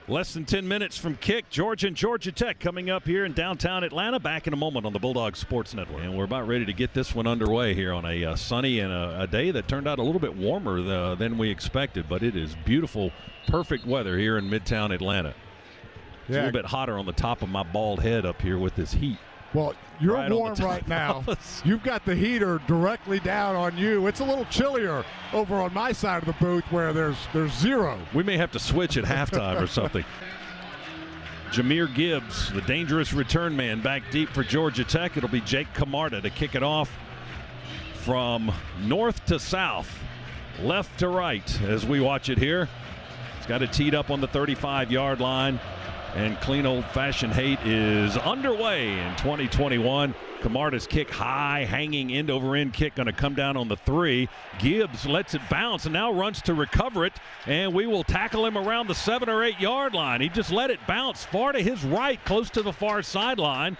Less than 10 minutes from kick. Georgia and Georgia Tech coming up here in downtown Atlanta. Back in a moment on the Bulldog Sports Network. And we're about ready to get this one underway here on a sunny and a day that turned out a little bit warmer than we expected. But it is beautiful, perfect weather here in Midtown Atlanta. It's a little bit hotter on the top of my bald head up here with this heat. Well, you're right warm right now. You've got the heater directly down on you. It's a little chillier over on my side of the booth where there's zero. We may have to switch at halftime or something. Jahmyr Gibbs, the dangerous return man, back deep for Georgia Tech. It'll be Jake Camarda to kick it off from north to south, left to right as we watch it here. He's got it teed up on the 35-yard line. And clean old-fashioned hate is underway in 2021. Camarda's kick high, hanging end-over-end kick, going to come down on the 3. Gibbs lets it bounce and now runs to recover it, and we will tackle him around the 7 or 8 yard line. He just let it bounce far to his right, close to the far sideline,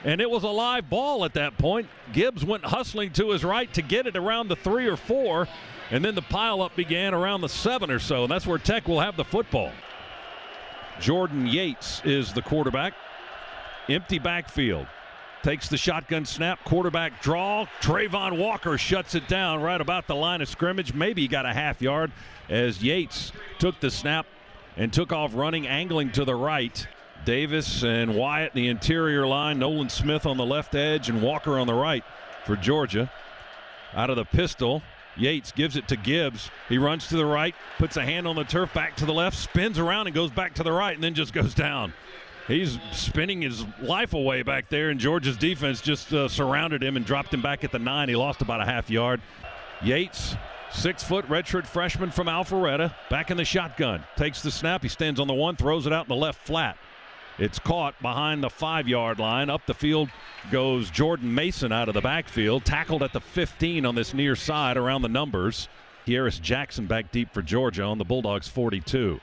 and it was a live ball at that point. Gibbs went hustling to his right to get it around the 3 or 4, and then the pileup began around the 7 or so, and that's where Tech will have the football. Jordan Yates is the quarterback. Empty backfield. Takes the shotgun snap. Quarterback draw. Trayvon Walker shuts it down right about the line of scrimmage. Maybe he got a half yard as Yates took the snap and took off running, angling to the right. Davis and Wyatt, the interior line. Nolan Smith on the left edge and Walker on the right for Georgia. Out of the pistol, Yates gives it to Gibbs. He runs to the right, puts a hand on the turf, back to the left, spins around and goes back to the right, and then just goes down. He's spinning his life away back there, and Georgia's defense just surrounded him and dropped him back at the 9. He lost about a half yard. Yates, 6-foot redshirt freshman from Alpharetta, back in the shotgun. Takes the snap. He stands on the 1, throws it out in the left flat. It's caught behind the 5-yard line. Up the field goes Jordan Mason out of the backfield. Tackled at the 15 on this near side around the numbers. Harris Jackson back deep for Georgia on the Bulldogs 42.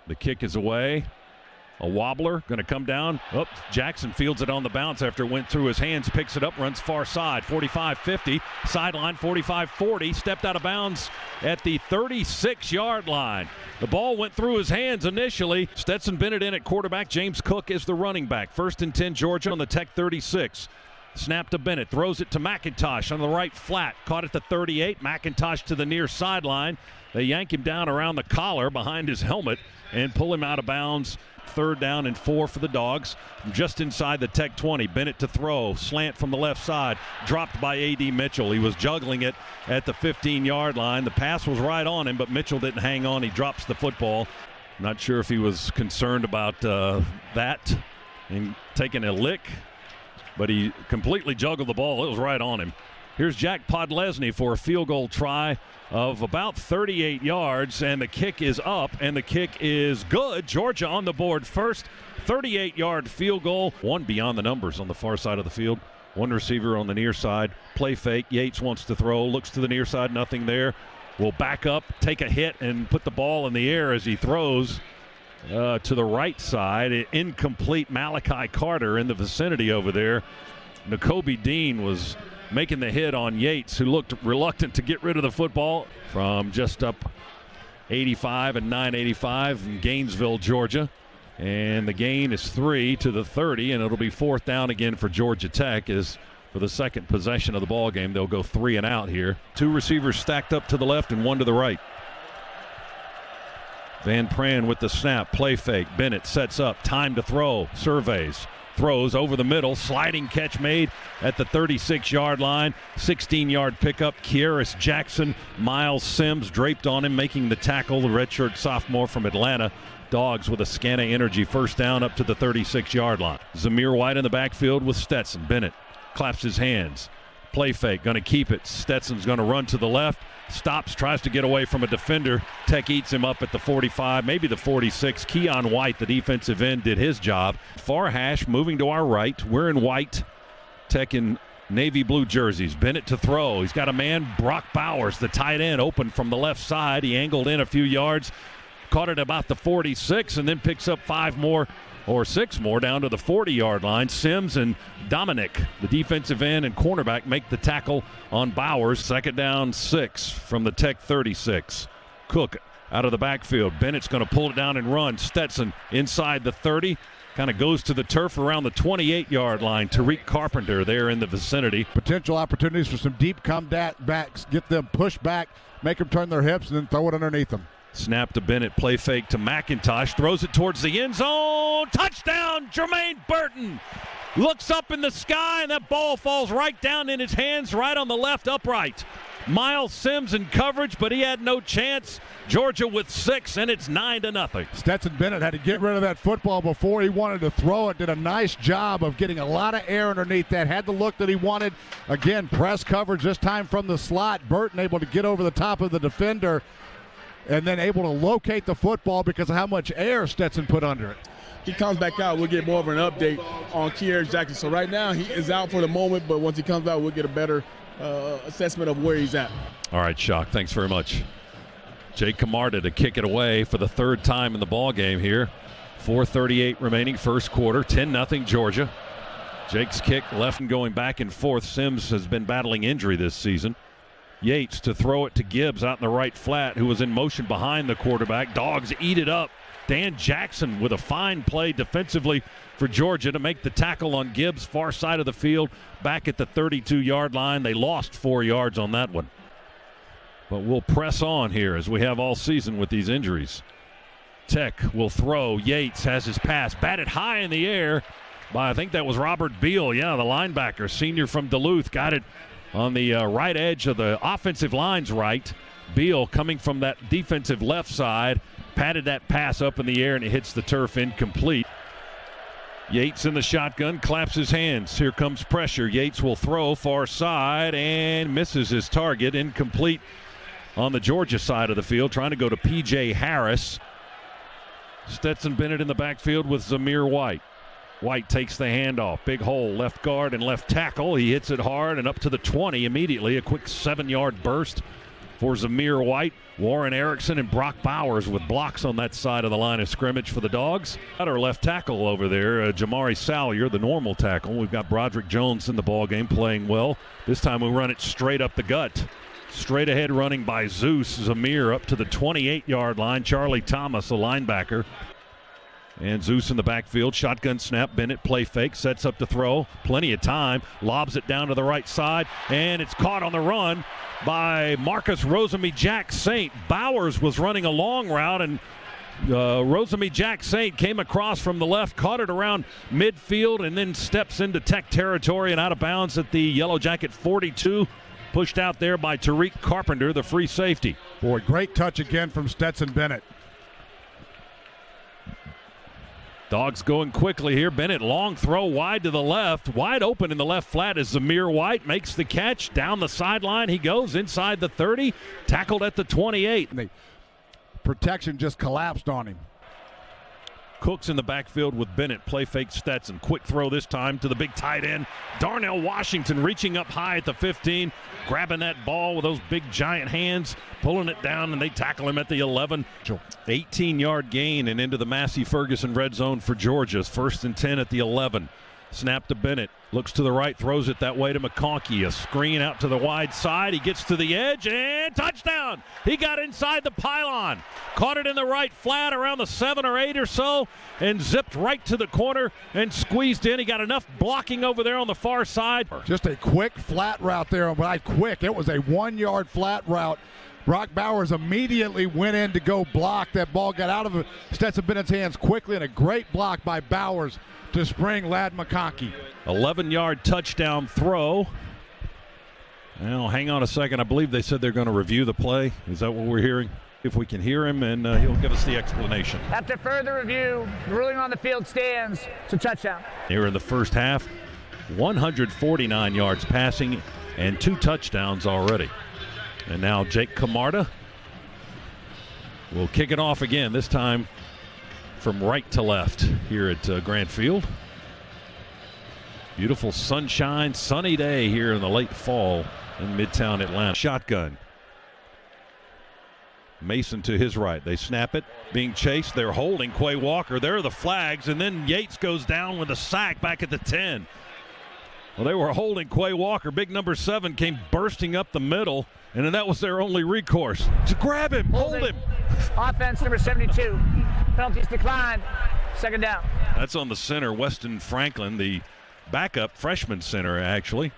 The kick is away. A wobbler going to come down. Oh, Jackson fields it on the bounce after it went through his hands. Picks it up, runs far side. 45-50. Sideline 45-40. Stepped out of bounds at the 36-yard line. The ball went through his hands initially. Stetson Bennett in at quarterback. James Cook is the running back. 1st and 10 Georgia on the Tech 36. Snap to Bennett. Throws it to McIntosh on the right flat. Caught at the 38. McIntosh to the near sideline. They yank him down around the collar behind his helmet and pull him out of bounds. 3rd down and 4 for the Dogs. Just inside the Tech 20. Bennett to throw. Slant from the left side. Dropped by A.D. Mitchell. He was juggling it at the 15-yard line. The pass was right on him, but Mitchell didn't hang on. He drops the football. Not sure if he was concerned about that and taking a lick, but he completely juggled the ball. It was right on him. Here's Jack Podlesny for a field goal try of about 38 yards, and the kick is up, and the kick is good. Georgia on the board first. 38-yard field goal. One beyond the numbers on the far side of the field. One receiver on the near side. Play fake. Yates wants to throw. Looks to the near side. Nothing there. Will back up, take a hit, and put the ball in the air as he throws to the right side. Incomplete. Malachi Carter in the vicinity over there. Nakobe Dean was making the hit on Yates, who looked reluctant to get rid of the football from just up 85 and 985 in Gainesville, Georgia. And the gain is 3 to the 30, and it'll be 4th down again for Georgia Tech as for the second possession of the ball game. They'll go 3 and out here. 2 receivers stacked up to the left and 1 to the right. Van Pran with the snap, play fake. Bennett sets up, time to throw, surveys. Throws over the middle, sliding catch made at the 36-yard line. 16-yard pickup. Kieris Jackson, Miles Sims draped on him, making the tackle. The redshirt sophomore from Atlanta. Dogs with a Scana Energy 1st down up to the 36-yard line. Zamir White in the backfield with Stetson. Bennett claps his hands. Play fake, going to keep it. Stetson's going to run to the left. Stops, tries to get away from a defender. Tech eats him up at the 45, maybe the 46. Keon White, the defensive end, did his job. Far hash moving to our right. We're in white. Tech in navy blue jerseys. Bennett to throw. He's got a man, Brock Bowers, the tight end, open from the left side. He angled in a few yards. Caught it about the 46 and then picks up 5 more or 6 more down to the 40-yard line. Sims and Dominic, the defensive end and cornerback, make the tackle on Bowers. 2nd down 6 from the Tech 36. Cook out of the backfield. Bennett's going to pull it down and run. Stetson inside the 30. Kind of goes to the turf around the 28-yard line. Tariq Carpenter there in the vicinity. Potential opportunities for some deep comebacks. Get them pushed back, make them turn their hips, and then throw it underneath them. Snap to Bennett, play fake to McIntosh, throws it towards the end zone. Touchdown, Jermaine Burton. Looks up in the sky, and that ball falls right down in his hands, right on the left upright. Miles Sims in coverage, but he had no chance. Georgia with 6, and it's 9-0. Stetson Bennett had to get rid of that football before he wanted to throw it. Did a nice job of getting a lot of air underneath that. Had the look that he wanted. Again, press coverage this time from the slot. Burton able to get over the top of the defender and then able to locate the football because of how much air Stetson put under it. He comes back out, we'll get more of an update on Kearis Jackson. So right now he is out for the moment, but once he comes out, we'll get a better assessment of where he's at. All right, Shock, thanks very much. Jake Camarda to kick it away for the third time in the ball game here. 4:38 remaining, first quarter, 10-0 Georgia. Jake's kick left and going back and forth. Sims has been battling injury this season. Yates to throw it to Gibbs out in the right flat, who was in motion behind the quarterback. Dogs eat it up. Dan Jackson with a fine play defensively for Georgia to make the tackle on Gibbs, far side of the field, back at the 32-yard line. They lost 4 yards on that one. But we'll press on here as we have all season with these injuries. Tech will throw. Yates has his pass batted high in the air by, I think that was Robert Beal. Yeah, the linebacker, senior from Duluth, got it on the right edge of the offensive line's right. Beal coming from that defensive left side, patted that pass up in the air, and it hits the turf incomplete. Yates in the shotgun, claps his hands. Here comes pressure. Yates will throw far side and misses his target. Incomplete on the Georgia side of the field, trying to go to P.J. Harris. Stetson Bennett in the backfield with Zamir White. White takes the handoff. Big hole, left guard and left tackle. He hits it hard and up to the 20 immediately. A quick 7-yard burst for Zamir White. Warren Erickson and Brock Bowers with blocks on that side of the line of scrimmage for the Dogs. Our left tackle over there, Jamari Salyer, the normal tackle. We've got Broderick Jones in the ballgame playing well. This time we run it straight up the gut. Straight ahead running by Zeus. Zamir up to the 28-yard line. Charlie Thomas, a linebacker. And Zeus in the backfield, shotgun snap, Bennett play fake, sets up to throw, plenty of time, lobs it down to the right side, and it's caught on the run by Marcus Rosemy-Jack-Saint. Bowers was running a long route, and Rosemy-Jack-Saint came across from the left, caught it around midfield, and then steps into Tech territory and out of bounds at the Yellow Jacket 42. Pushed out there by Tariq Carpenter, the free safety. Boy, great touch again from Stetson Bennett. Dogs going quickly here. Bennett, long throw wide to the left. Wide open in the left flat as Zamir White makes the catch. Down the sideline he goes, inside the 30. Tackled at the 28. And the protection just collapsed on him. Cooks in the backfield with Bennett. Play fake Stetson. Quick throw this time to the big tight end. Darnell Washington reaching up high at the 15. Grabbing that ball with those big giant hands. Pulling it down, and they tackle him at the 11. 18-yard gain and into the Massey Ferguson red zone for Georgia. 1st and 10 at the 11. Snap to Bennett. Looks to the right, throws it that way to McConkey. A screen out to the wide side. He gets to the edge, and touchdown! He got inside the pylon. Caught it in the right flat around the 7 or 8 or so, and zipped right to the corner and squeezed in. He got enough blocking over there on the far side. Just a quick flat route there. By quick, it was a 1-yard flat route. Brock Bowers immediately went in to go block. That ball got out of Stetson Bennett's hands quickly, and a great block by Bowers to spring Ladd McConkey. 11-yard touchdown throw. Now, hang on a second. I believe they said they're going to review the play. Is that what we're hearing? If we can hear him, and he'll give us the explanation. After further review, the ruling on the field stands. It's a touchdown. Here in the first half, 149 yards passing and 2 touchdowns already. And now Jake Camarda will kick it off again, this time from right to left here at Grant Field. Beautiful sunshine, sunny day here in the late fall in Midtown Atlanta. Shotgun. Mason to his right. They snap it. Being chased. They're holding Quay Walker. There are the flags. And then Yates goes down with a sack back at the 10. Well, they were holding Quay Walker. Big number 7 came bursting up the middle. And then that was their only recourse. To grab him. Hold him. Offense number 72. Penalties declined. Second down. That's on the center, Weston Franklin, the backup freshman center, actually.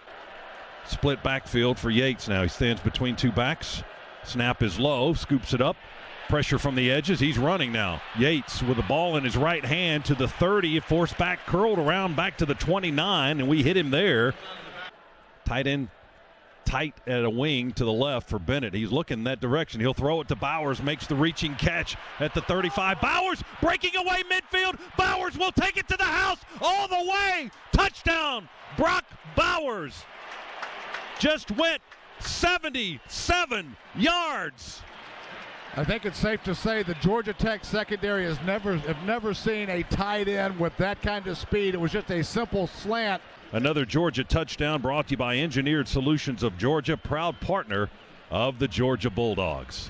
Split backfield for Yates now. He stands between two backs. Snap is low, scoops it up. Pressure from the edges. He's running now. Yates with the ball in his right hand to the 30. Forced back, curled around back to the 29, and we hit him there. Tight end, tight at a wing to the left for Bennett. He's looking in that direction. He'll throw it to Bowers. Makes the reaching catch at the 35. Bowers breaking away midfield. Bowers will take it to the house all the way. Touchdown, Brock Bowers. Just went 77 yards. I think it's safe to say the Georgia Tech secondary have never seen a tight end with that kind of speed. It was just a simple slant. Another Georgia touchdown brought to you by Engineered Solutions of Georgia, proud partner of the Georgia Bulldogs.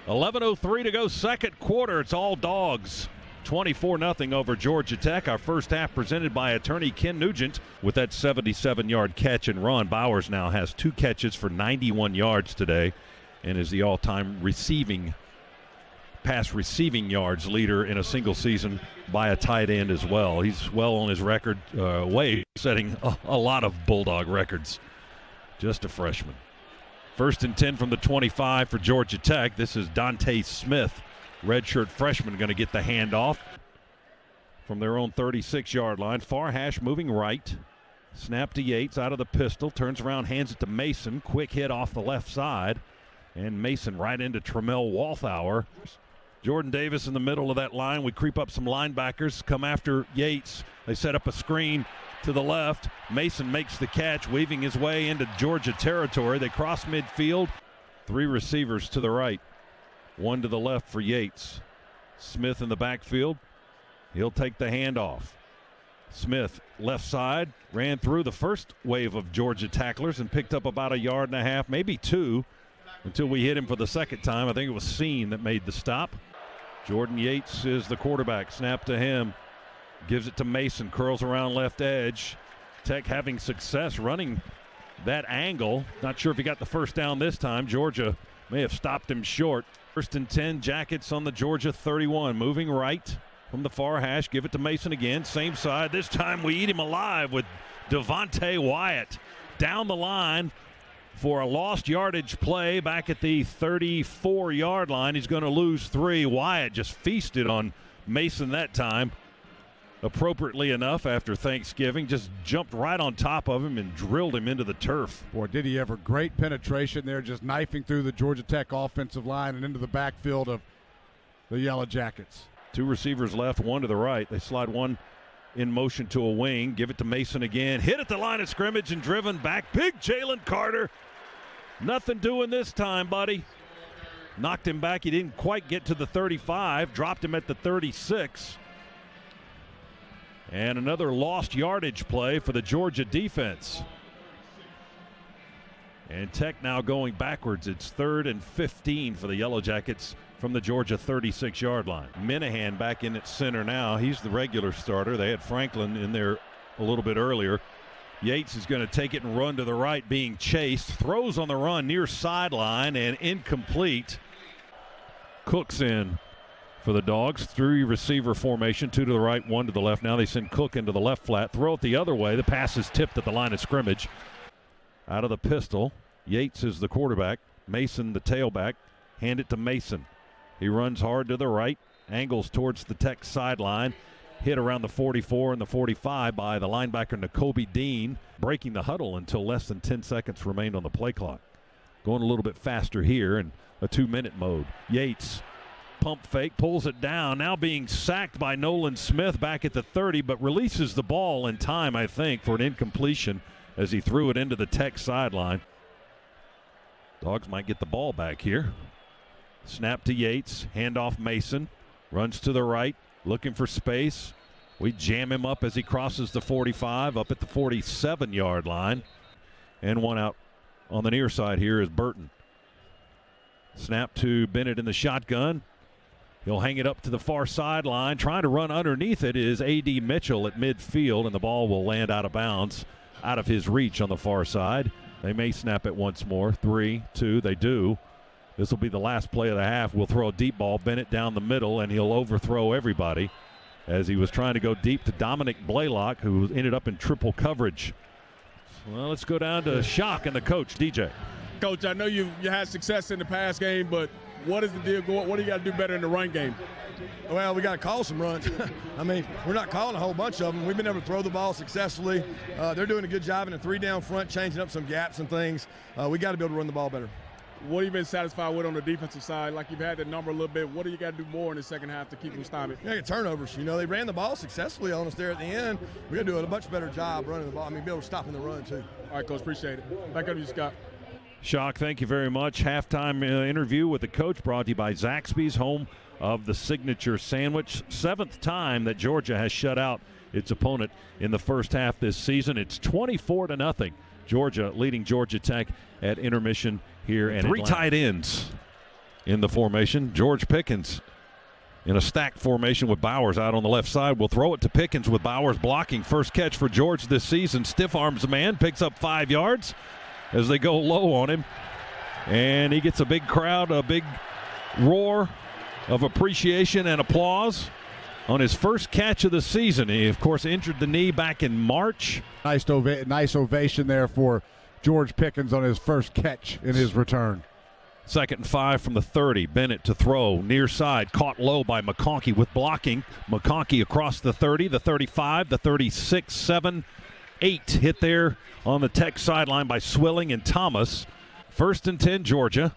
11:03 to go, second quarter. It's all Dogs. 24-0 over Georgia Tech. Our first half presented by attorney Ken Nugent with that 77-yard catch and run. Bowers now has 2 catches for 91 yards today and is the all-time pass receiving yards leader in a single season by a tight end as well. He's well on his record, setting a lot of Bulldog records. Just a freshman. 1st and 10 from the 25 for Georgia Tech. This is Dante Smith, redshirt freshman, going to get the handoff from their own 36-yard line. Far hash moving right. Snap to Yates out of the pistol. Turns around, hands it to Mason. Quick hit off the left side. And Mason right into Tramel Walthour. Jordan Davis in the middle of that line. We creep up some linebackers, come after Yates. They set up a screen to the left. Mason makes the catch, weaving his way into Georgia territory. They cross midfield. 3 receivers to the right, 1 to the left for Yates. Smith in the backfield. He'll take the handoff. Smith, left side, ran through the first wave of Georgia tacklers and picked up about 1.5 yards, maybe 2, until we hit him for the second time. I think it was Seen that made the stop. Jordan Yates is the quarterback. Snap to him. Gives it to Mason. Curls around left edge. Tech having success running that angle. Not sure if he got the first down this time. Georgia may have stopped him short. 1st and 10, Jackets on the Georgia 31. Moving right from the far hash. Give it to Mason again. Same side. This time we eat him alive with Devontae Wyatt down the line for a lost yardage play back at the 34-yard line. He's going to lose 3. Wyatt just feasted on Mason that time. Appropriately enough, after Thanksgiving, just jumped right on top of him and drilled him into the turf. Boy, did he ever. Great penetration there, just knifing through the Georgia Tech offensive line and into the backfield of the Yellow Jackets. 2 receivers left, 1 to the right. They slide 1 in motion to a wing. Give it to Mason again. Hit at the line of scrimmage and driven back. Big Jalen Carter. Nothing doing this time, buddy. Knocked him back. He didn't quite get to the 35. Dropped him at the 36. And another lost yardage play for the Georgia defense. And Tech now going backwards. It's 3rd and 15 for the Yellow Jackets from the Georgia 36-yard line. Minahan back in at center now. He's the regular starter. They had Franklin in there a little bit earlier. Yates is going to take it and run to the right, being chased. Throws on the run near sideline and incomplete. Cook's in for the Dogs. 3 receiver formation, 2 to the right, 1 to the left. Now they send Cook into the left flat. Throw it the other way. The pass is tipped at the line of scrimmage. Out of the pistol, Yates is the quarterback. Mason the tailback. Hand it to Mason. He runs hard to the right. Angles towards the Tech sideline. Hit around the 44 and the 45 by the linebacker Nakobe Dean, breaking the huddle until less than 10 seconds remained on the play clock. Going a little bit faster here in a 2-minute mode. Yates, pump fake, pulls it down. Now being sacked by Nolan Smith back at the 30, but releases the ball in time, I think, for an incompletion as he threw it into the Tech sideline. Dogs might get the ball back here. Snap to Yates, handoff Mason, runs to the right. Looking for space. We jam him up as he crosses the 45 up at the 47-yard line. And 1 out on the near side here is Burton. Snap to Bennett in the shotgun. He'll hang it up to the far sideline. Trying to run underneath it is A.D. Mitchell at midfield, and the ball will land out of bounds, out of his reach on the far side. They may snap it once more. 3, 2, they do. This will be the last play of the half. We'll throw a deep ball, Bennett down the middle, and he'll overthrow everybody as he was trying to go deep to Dominic Blaylock, who ended up in triple coverage. Well, let's go down to Shock and the coach, DJ. Coach, I know you had success in the pass game, but what is the deal? What do you got to do better in the run game? Well, we got to call some runs. I mean, we're not calling a whole bunch of them. We've been able to throw the ball successfully. They're doing a good job in a 3-down front, changing up some gaps and things. We got to be able to run the ball better. What have you been satisfied with on the defensive side? Like, you've had that number a little bit. What do you got to do more in the second half to keep them stymied? Yeah, turnovers. You know, they ran the ball successfully on us there at the end. We got to do a much better job running the ball. I mean, be able to stop in the run, too. All right, Coach, appreciate it. Back up to you, Scott. Shock, thank you very much. Halftime interview with the coach brought to you by Zaxby's, home of the signature sandwich. 7th time that Georgia has shut out its opponent in the first half this season. It's 24-0. Georgia leading Georgia Tech at intermission here in Atlanta. 3 tight ends in the formation. George Pickens in a stacked formation with Bowers out on the left side. We'll throw it to Pickens with Bowers blocking. First catch for George this season. Stiff arms the man, picks up 5 yards as they go low on him. And he gets a big crowd, a big roar of appreciation and applause on his first catch of the season. He, of course, injured the knee back in March. Nice ovation there for George Pickens on his first catch in his return. 2nd and 5 from the 30. Bennett to throw, near side, caught low by McConkey with blocking. McConkey across the 30, the 35, the 36, 7, 8. Hit there on the Tech sideline by Swilling and Thomas. 1st and 10, Georgia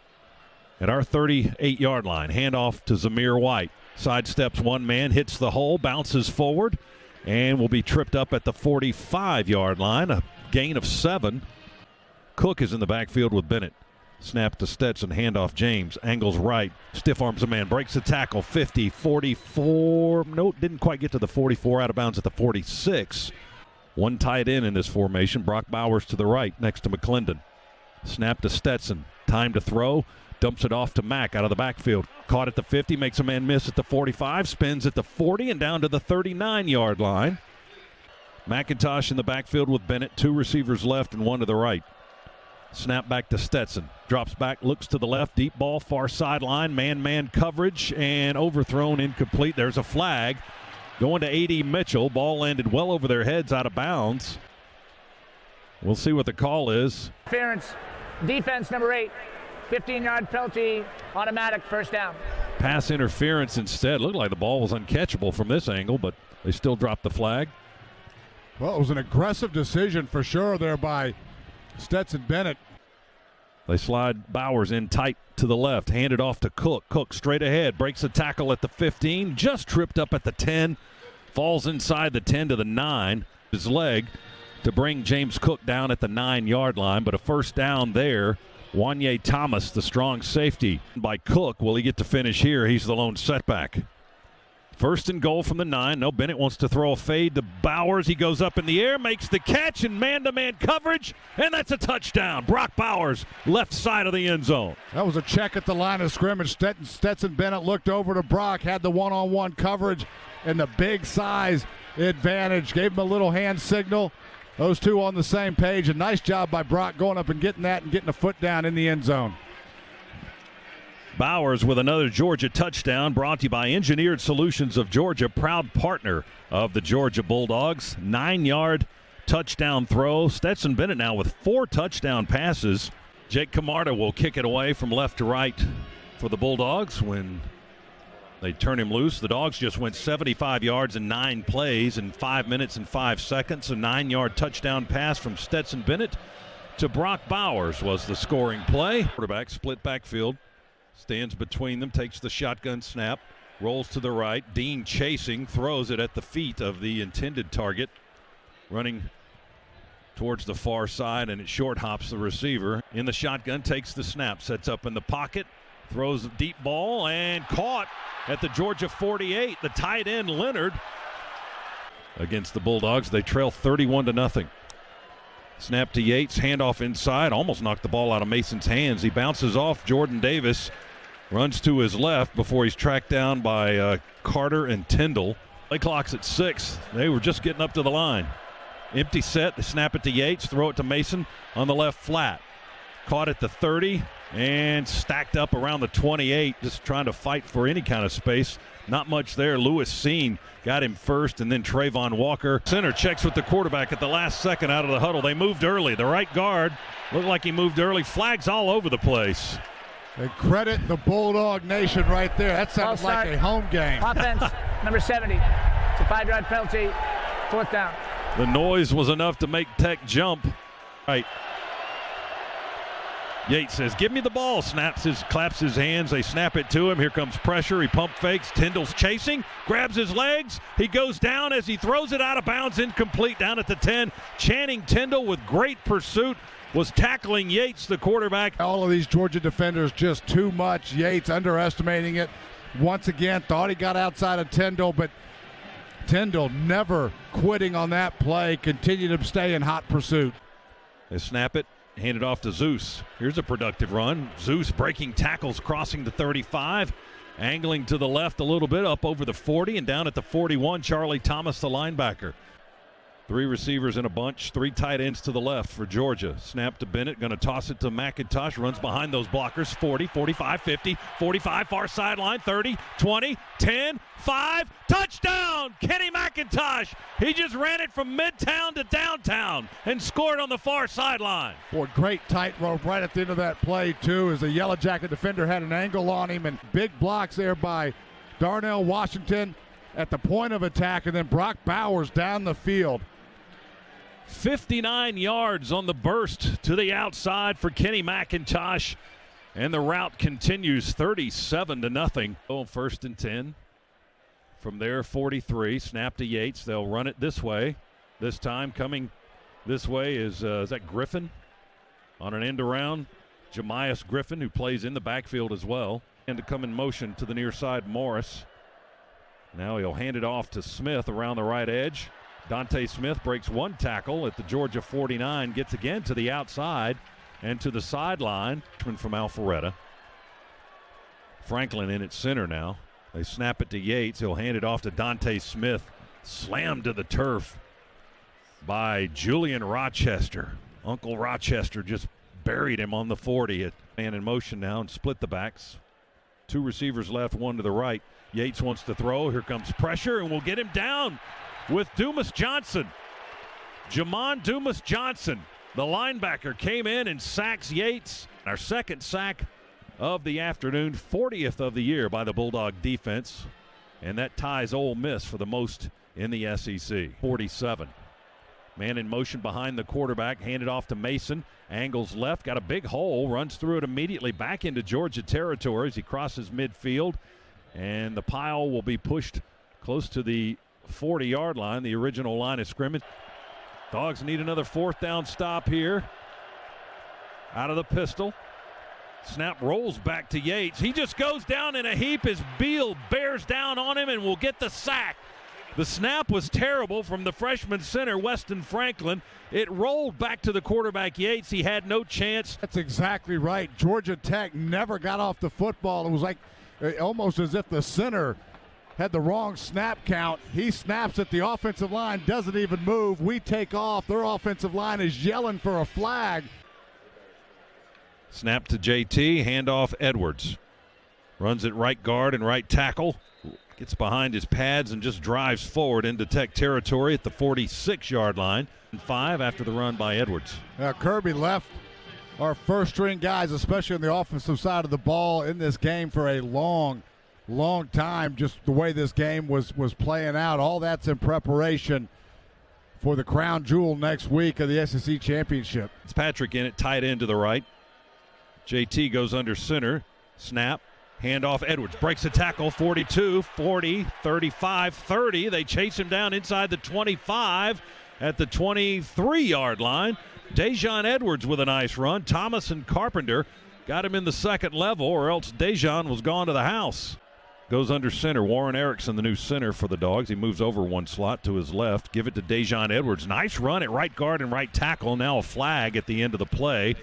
at our 38-yard line. Handoff to Zamir White. Sidesteps one man, hits the hole, bounces forward, and will be tripped up at the 45-yard line. A gain of 7. Cook is in the backfield with Bennett. Snap to Stetson, handoff James, angles right, stiff arms a man, breaks the tackle, 50, 44, nope, didn't quite get to the 44, out of bounds at the 46. One tight end in this formation, Brock Bowers to the right next to McClendon. Snap to Stetson, time to throw, dumps it off to Mack out of the backfield. Caught at the 50, makes a man miss at the 45, spins at the 40 and down to the 39-yard line. McIntosh in the backfield with Bennett, 2 receivers left and 1 to the right. Snap back to Stetson. Drops back, looks to the left. Deep ball, far sideline. Man-man coverage and overthrown, incomplete. There's a flag going to A.D. Mitchell. Ball landed well over their heads, out of bounds. We'll see what the call is. Interference. Defense number 8. 15-yard penalty. Automatic first down. Pass interference instead. Looked like the ball was uncatchable from this angle, but they still dropped the flag. Well, it was an aggressive decision for sure there by Stetson Bennett. They slide Bowers in tight to the left, hand it off to Cook. Cook straight ahead, breaks a tackle at the 15, just tripped up at the 10, falls inside the 10 to the 9. His leg to bring James Cook down at the 9-yard line, but a first down there. Wanye Thomas, the strong safety by Cook. Will he get to finish here? He's the lone setback. 1st and goal from the 9. No, Bennett wants to throw a fade to Bowers. He goes up in the air, makes the catch in man-to-man coverage, and that's a touchdown. Brock Bowers, left side of the end zone. That was a check at the line of scrimmage. Stetson Bennett looked over to Brock, had the one-on-one coverage and the big size advantage. Gave him a little hand signal. Those two on the same page. A nice job by Brock going up and getting that and getting a foot down in the end zone. Bowers with another Georgia touchdown, brought to you by Engineered Solutions of Georgia, proud partner of the Georgia Bulldogs. 9-yard touchdown throw. Stetson Bennett now with 4 touchdown passes. Jake Camarda will kick it away from left to right for the Bulldogs when they turn him loose. The Dogs just went 75 yards in 9 plays in 5 minutes and 5 seconds. A 9-yard touchdown pass from Stetson Bennett to Brock Bowers was the scoring play. Quarterback split backfield. Stands between them, takes the shotgun snap, rolls to the right. Dean chasing, throws it at the feet of the intended target. Running towards the far side, and it short hops the receiver. In the shotgun, takes the snap, sets up in the pocket, throws a deep ball, and caught at the Georgia 48. The tight end, Leonard, against the Bulldogs. They trail 31-0. Snap to Yates, handoff inside, almost knocked the ball out of Mason's hands. He bounces off Jordan Davis, runs to his left before he's tracked down by Carter and Tyndall. Play clock's at 6. They were just getting up to the line. Empty set, they snap it to Yates, throw it to Mason on the left flat. Caught at the 30, and stacked up around the 28, just trying to fight for any kind of space. Not much there. Lewis Seen got him first, and then Trayvon Walker. Center checks with the quarterback at the last second out of the huddle. They moved early. The right guard looked like he moved early. Flags all over the place. They credit the Bulldog Nation right there. That sounds like a home game. Offense, number 70. It's a 5-yard penalty. 4th down. The noise was enough to make Tech jump. Right. Yates says, give me the ball. Claps his hands. They snap it to him. Here comes pressure. He pump fakes. Tyndall's chasing. Grabs his legs. He goes down as he throws it out of bounds. Incomplete down at the 10. Channing Tyndall with great pursuit was tackling Yates, the quarterback. All of these Georgia defenders just too much. Yates underestimating it. Once again, thought he got outside of Tyndall, but Tyndall never quitting on that play. Continued to stay in hot pursuit. They snap it. Hand it off to Zeus. Here's a productive run. Zeus breaking tackles, crossing the 35, angling to the left a little bit, up over the 40, and down at the 41, Charlie Thomas, the linebacker. 3 receivers in a bunch, 3 tight ends to the left for Georgia. Snap to Bennett, going to toss it to McIntosh, runs behind those blockers, 40, 45, 50, 45, far sideline, 30, 20, 10, 5, touchdown! Kenny McIntosh! He just ran it from midtown to downtown and scored on the far sideline. Boy, great tightrope right at the end of that play, too, as the Yellow Jacket defender had an angle on him, and big blocks there by Darnell Washington at the point of attack, and then Brock Bowers down the field. 59 yards on the burst to the outside for Kenny McIntosh, and the route continues 37-0. Oh, 1st and 10. From there, 43. Snap to Yates. They'll run it this way. This time coming this way is that Griffin on an end around. Jamias Griffin, who plays in the backfield as well. And to come in motion to the near side, Morris. Now he'll hand it off to Smith around the right edge. Dante Smith breaks 1 tackle at the Georgia 49, gets again to the outside and to the sideline from Alpharetta. Franklin in at center now. They snap it to Yates. He'll hand it off to Dante Smith. Slammed to the turf by Julian Rochester. Uncle Rochester just buried him on the 40. Man in motion now and split the backs. 2 receivers left, 1 to the right. Yates wants to throw. Here comes pressure, and we'll get him down with Dumas Johnson. Jamon Dumas Johnson, the linebacker, came in and sacks Yates. Our 2nd sack of the afternoon, 40th of the year by the Bulldog defense. And that ties Ole Miss for the most in the SEC, 47. Man in motion behind the quarterback, handed off to Mason. Angles left, got a big hole, runs through it immediately back into Georgia territory as he crosses midfield. And the pile will be pushed close to the 40-yard line, the original line of scrimmage. Dogs need another 4th down stop here. Out of the pistol. Snap rolls back to Yates. He just goes down in a heap as Beal bears down on him and will get the sack. The snap was terrible from the freshman center, Weston Franklin. It rolled back to the quarterback, Yates. He had no chance. That's exactly right. Georgia Tech never got off the football. It was like almost as if the center had the wrong snap count. He snaps at the offensive line, doesn't even move. We take off. Their offensive line is yelling for a flag. Snap to JT, handoff Edwards. Runs at right guard and right tackle. Gets behind his pads and just drives forward into Tech territory at the 46-yard line. 5 after the run by Edwards. Now Kirby left our first-string guys, especially on the offensive side of the ball, in this game for a long time. Just the way this game was playing out. All that's in preparation for the crown jewel next week of the SEC Championship. It's Patrick in it, tight end to the right. JT goes under center. Snap. Handoff Edwards. Breaks a tackle. 42, 40, 35, 30. They chase him down inside the 25 at the 23-yard line. Dejon Edwards with a nice run. Thomas and Carpenter got him in the second level, or else Dejon was gone to the house. Goes under center. Warren Erickson, the new center for the Dogs. He moves over 1 slot to his left. Give it to Dejon Edwards. Nice run at right guard and right tackle. Now a flag at the end of the play.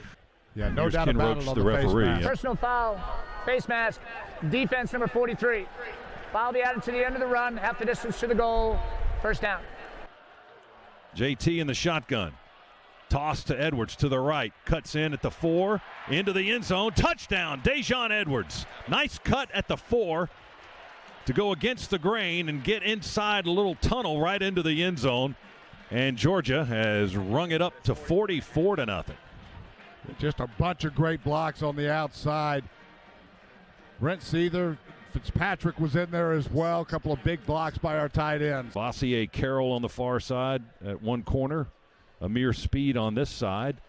Yeah, no Here's doubt Ken about Roach, it on the the referee. face mask. Yeah. Personal foul, face mask, defense number 43. Foul be added to the end of the run, half the distance to the goal, 1st down. JT in the shotgun. Toss to Edwards to the right. Cuts in at the 4. Into the end zone. Touchdown, Dejon Edwards. Nice cut at the 4 to go against the grain and get inside a little tunnel right into the end zone. And Georgia has rung it up to 44-0. Just a bunch of great blocks on the outside. Brent Seether, Fitzpatrick was in there as well. A couple of big blocks by our tight ends. Bossier Carroll on the far side at one corner. Amir Speed on this side.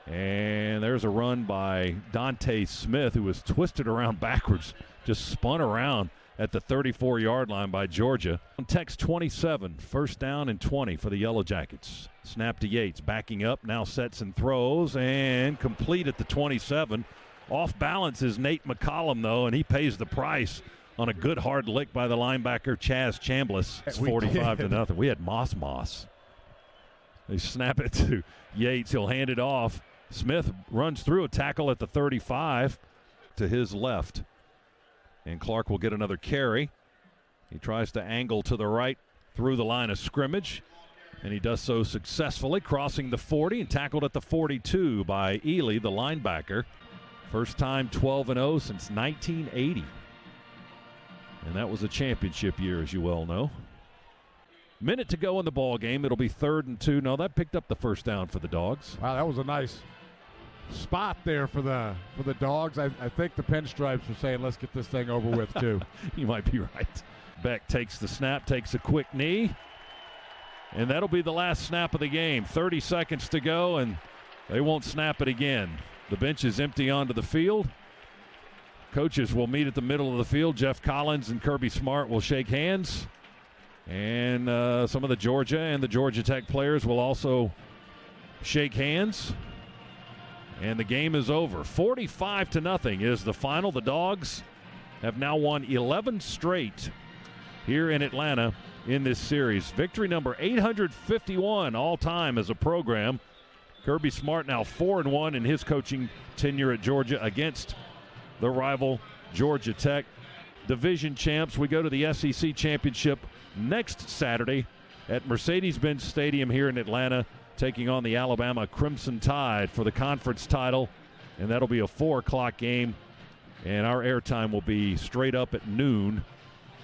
And there's a run by Dante Smith, who was twisted around backwards, just spun around at the 34-yard line by Georgia. Text 27, first down and 20 for the Yellow Jackets. Snap to Yates, backing up, now sets and throws, and complete at the 27. Off balance is Nate McCollum, though, and he pays the price on a good hard lick by the linebacker Chaz Chambliss. It's 45-0. We had Moss. They snap it to Yates. He'll hand it off. Smith runs through a tackle at the 35 to his left. And Clark will get another carry. He tries to angle to the right through the line of scrimmage. And he does so successfully, crossing the 40 and tackled at the 42 by Ely, the linebacker. First time 12-0 since 1980. And that was a championship year, as you well know. Minute to go in the ball game. It'll be 3rd and 2. No, that picked up the first down for the Dogs. Wow, that was a nice spot there for the Dogs. I think the Pinstripes were saying, let's get this thing over with, too. You might be right. Beck takes the snap, takes a quick knee. And that'll be the last snap of the game. 30 seconds to go, and they won't snap it again. The bench is empty onto the field. Coaches will meet at the middle of the field. Jeff Collins and Kirby Smart will shake hands. And some of the Georgia and the Georgia Tech players will also shake hands. And the game is over. 45-0 is the final. The Dogs have now won 11 straight here in Atlanta in this series. Victory number 851 all-time as a program. Kirby Smart now 4-1 in his coaching tenure at Georgia against the rival Georgia Tech. Division champs. We go to the SEC Championship next Saturday at Mercedes-Benz Stadium here in Atlanta, taking on the Alabama Crimson Tide for the conference title, and that'll be a 4 o'clock game, and our airtime will be straight up at noon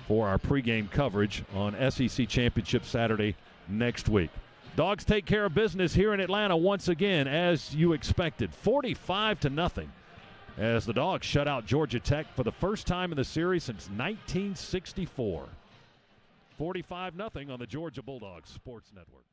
for our pregame coverage on SEC Championship Saturday next week. Dogs take care of business here in Atlanta once again, as you expected, 45-0, as the Dogs shut out Georgia Tech for the first time in the series since 1964. 45-0 on the Georgia Bulldogs Sports Network.